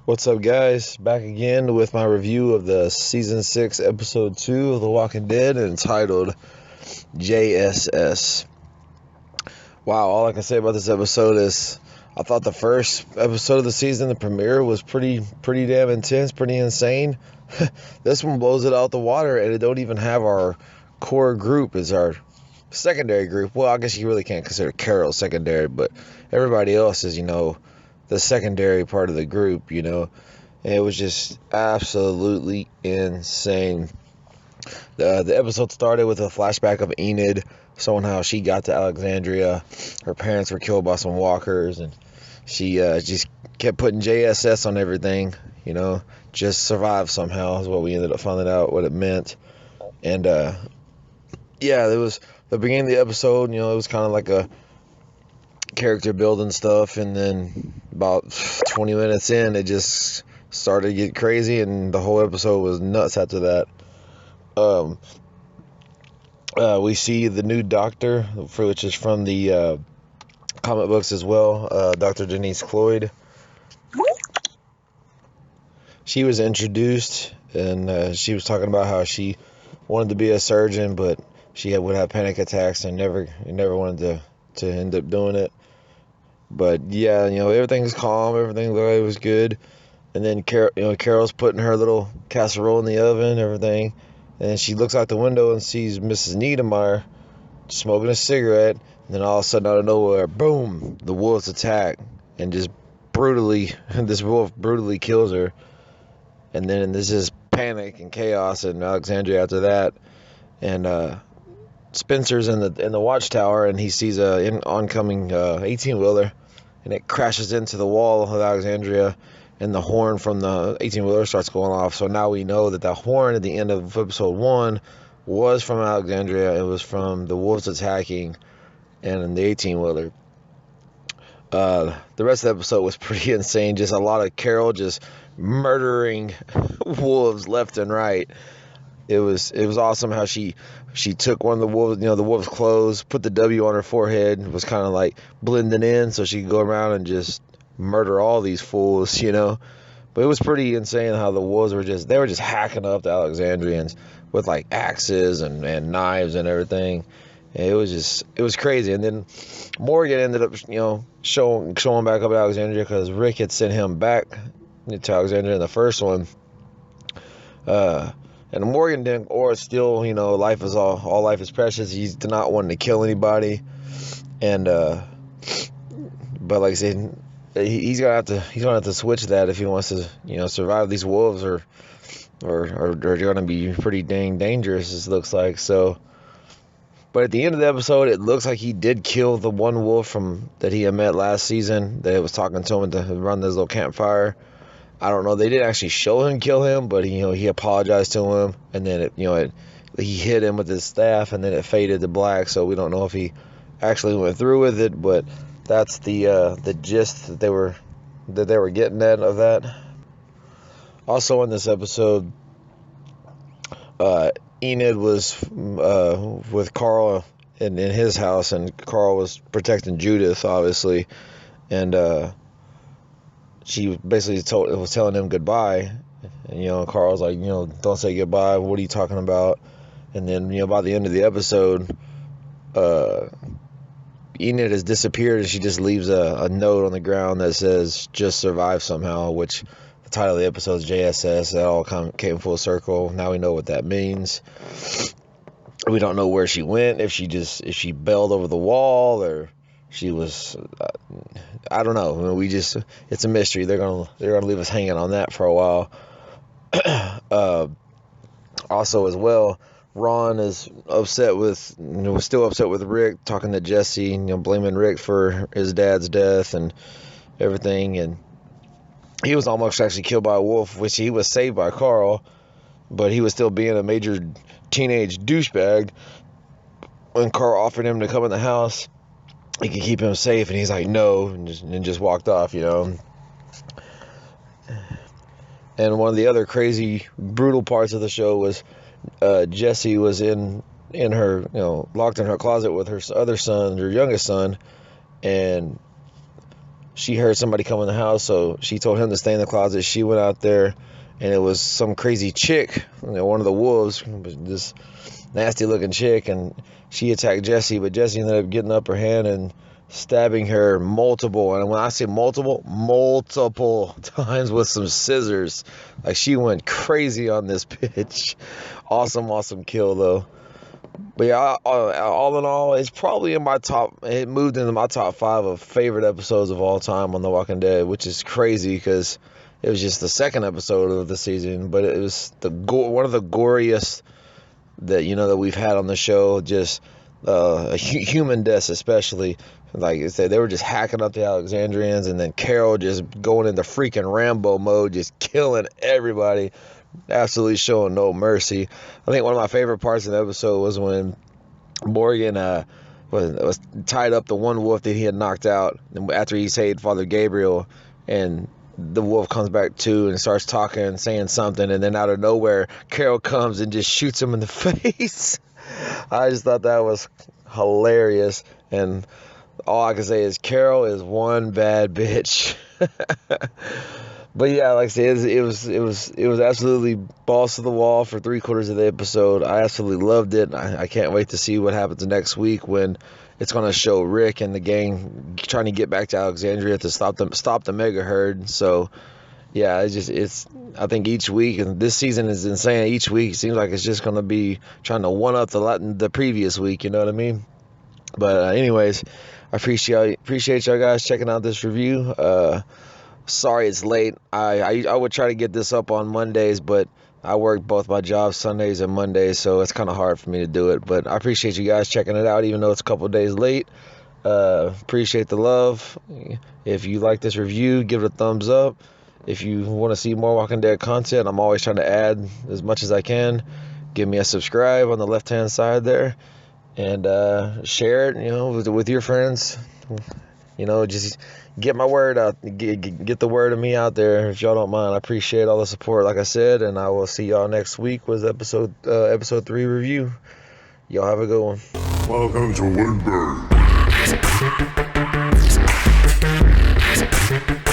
What's up, guys? Back again with my review of the season 6, episode 2 of The Walking Dead, entitled JSS. Wow, all I can say about this episode is I thought the first episode of the season, the premiere, was pretty damn intense, pretty insane. This one blows it out the water, and it don't even have our core group as our secondary group. Well, I guess you really can't consider Carol secondary, but everybody else is, the secondary part of the group. And it was just absolutely insane. The episode started with a flashback of Enid, showing how she got to Alexandria. Her parents were killed by some walkers, and she just kept putting JSS on everything. Just survive somehow is what we ended up finding out what it meant. And yeah, it was the beginning of the episode. It was kind of like a character building stuff, and then about 20 minutes in, it just started to get crazy, and the whole episode was nuts after that. We see the new doctor, which is from the comic books as well, Dr. Denise Cloyd. She was introduced, and she was talking about how she wanted to be a surgeon, but she would have panic attacks and never wanted to end up doing it. But yeah, everything's calm, everything was good. And then Carol's putting her little casserole in the oven, everything. And she looks out the window and sees Mrs. Niedermeyer smoking a cigarette. And then all of a sudden, out of nowhere, boom, the wolves attack and just this wolf brutally kills her. And then there's just panic and chaos in Alexandria after that. And Spencer's in the watchtower, and he sees an oncoming 18-wheeler, and it crashes into the wall of Alexandria, and the horn from the 18-wheeler starts going off. So now we know that the horn at the end of episode 1 was from Alexandria. It was from the wolves attacking and the 18-wheeler. The rest of the episode was pretty insane. Just a lot of Carol just murdering wolves left and right. It was awesome how she took one of the wolf's clothes, put the W on her forehead, was kind of like blending in so she could go around and just murder all these fools. But it was pretty insane how the wolves were just hacking up the Alexandrians with like axes and knives and everything. And it was crazy. And then Morgan ended up showing back up at Alexandria because Rick had sent him back to Alexandria in the first one. And Morgan didn't, or still, life is all life is precious. He's not wanting to kill anybody, and but like I said, he's gonna have to switch that if he wants to, survive these wolves, or they're gonna be pretty dang dangerous. It looks like so. But at the end of the episode, it looks like he did kill the one wolf that he had met last season that was talking to him to run this little campfire. I don't know. They didn't actually show him kill him, but he apologized to him, and then he hit him with his staff, and then it faded to black. So we don't know if he actually went through with it, but that's the gist that they were getting at of that. Also in this episode, Enid was with Carl in his house, and Carl was protecting Judith, obviously, and she basically was telling him goodbye, and Carl was like, don't say goodbye. What are you talking about? And then by the end of the episode, Enid has disappeared, and she just leaves a note on the ground that says "just survive somehow," which the title of the episode is JSS. That all came full circle. Now we know what that means. We don't know where she went. If she bailed over the wall, or she was, I don't know. It's a mystery. They're gonna leave us hanging on that for a while. Also, as well, Ron is still upset with Rick, talking to Jesse, blaming Rick for his dad's death and everything. And he was almost actually killed by a wolf, which he was saved by Carl, but he was still being a major teenage douchebag when Carl offered him to come in the house. He could keep him safe, and he's like, no, and just walked off, And one of the other crazy, brutal parts of the show was Jessie was in her, locked in her closet with her other son, her youngest son, and she heard somebody come in the house, so she told him to stay in the closet. She went out there, and it was some crazy chick, one of the wolves, this nasty looking chick, and she attacked Jesse, but Jesse ended up getting the upper hand and stabbing her multiple, and when I say multiple times with some scissors. Like, she went crazy on this bitch. Awesome kill though. But yeah, all in all, it's probably in my top. It moved into my top 5 of favorite episodes of all time on The Walking Dead, which is crazy because it was just the second episode of the season, but it was one of the goriest that we've had on the show. Just human deaths, especially. Like I said, they were just hacking up the Alexandrians, and then Carol just going into freaking Rambo mode, just killing everybody. Absolutely showing no mercy. I think one of my favorite parts of the episode was when Morgan was tied up the one wolf that he had knocked out after he saved Father Gabriel, and the wolf comes back too and starts talking, saying something, and then out of nowhere, Carol comes and just shoots him in the face. I just thought that was hilarious, and all I can say is Carol is one bad bitch. But yeah, like I said, it was absolutely balls to the wall for 3/4 of the episode. I absolutely loved it. I can't wait to see what happens next week when it's going to show Rick and the gang trying to get back to Alexandria to stop the mega herd. So yeah, I think each week, and this season is insane. Each week it seems like it's just going to be trying to one up the previous week. You know what I mean? But anyways, I appreciate y'all guys checking out this review. Sorry it's late. I would try to get this up on Mondays, but I work both my jobs Sundays and Mondays, so it's kind of hard for me to do it. But I appreciate you guys checking it out, even though it's a couple days late. Appreciate the love. If you like this review, give it a thumbs up. If you want to see more Walking Dead content, I'm always trying to add as much as I can. Give me a subscribe on the left-hand side there, and share it, with your friends. Just get my word out, get the word of me out there, if y'all don't mind. I appreciate all the support, like I said, and I will see y'all next week with episode 3 review. Y'all have a good one. Welcome to Woodburn.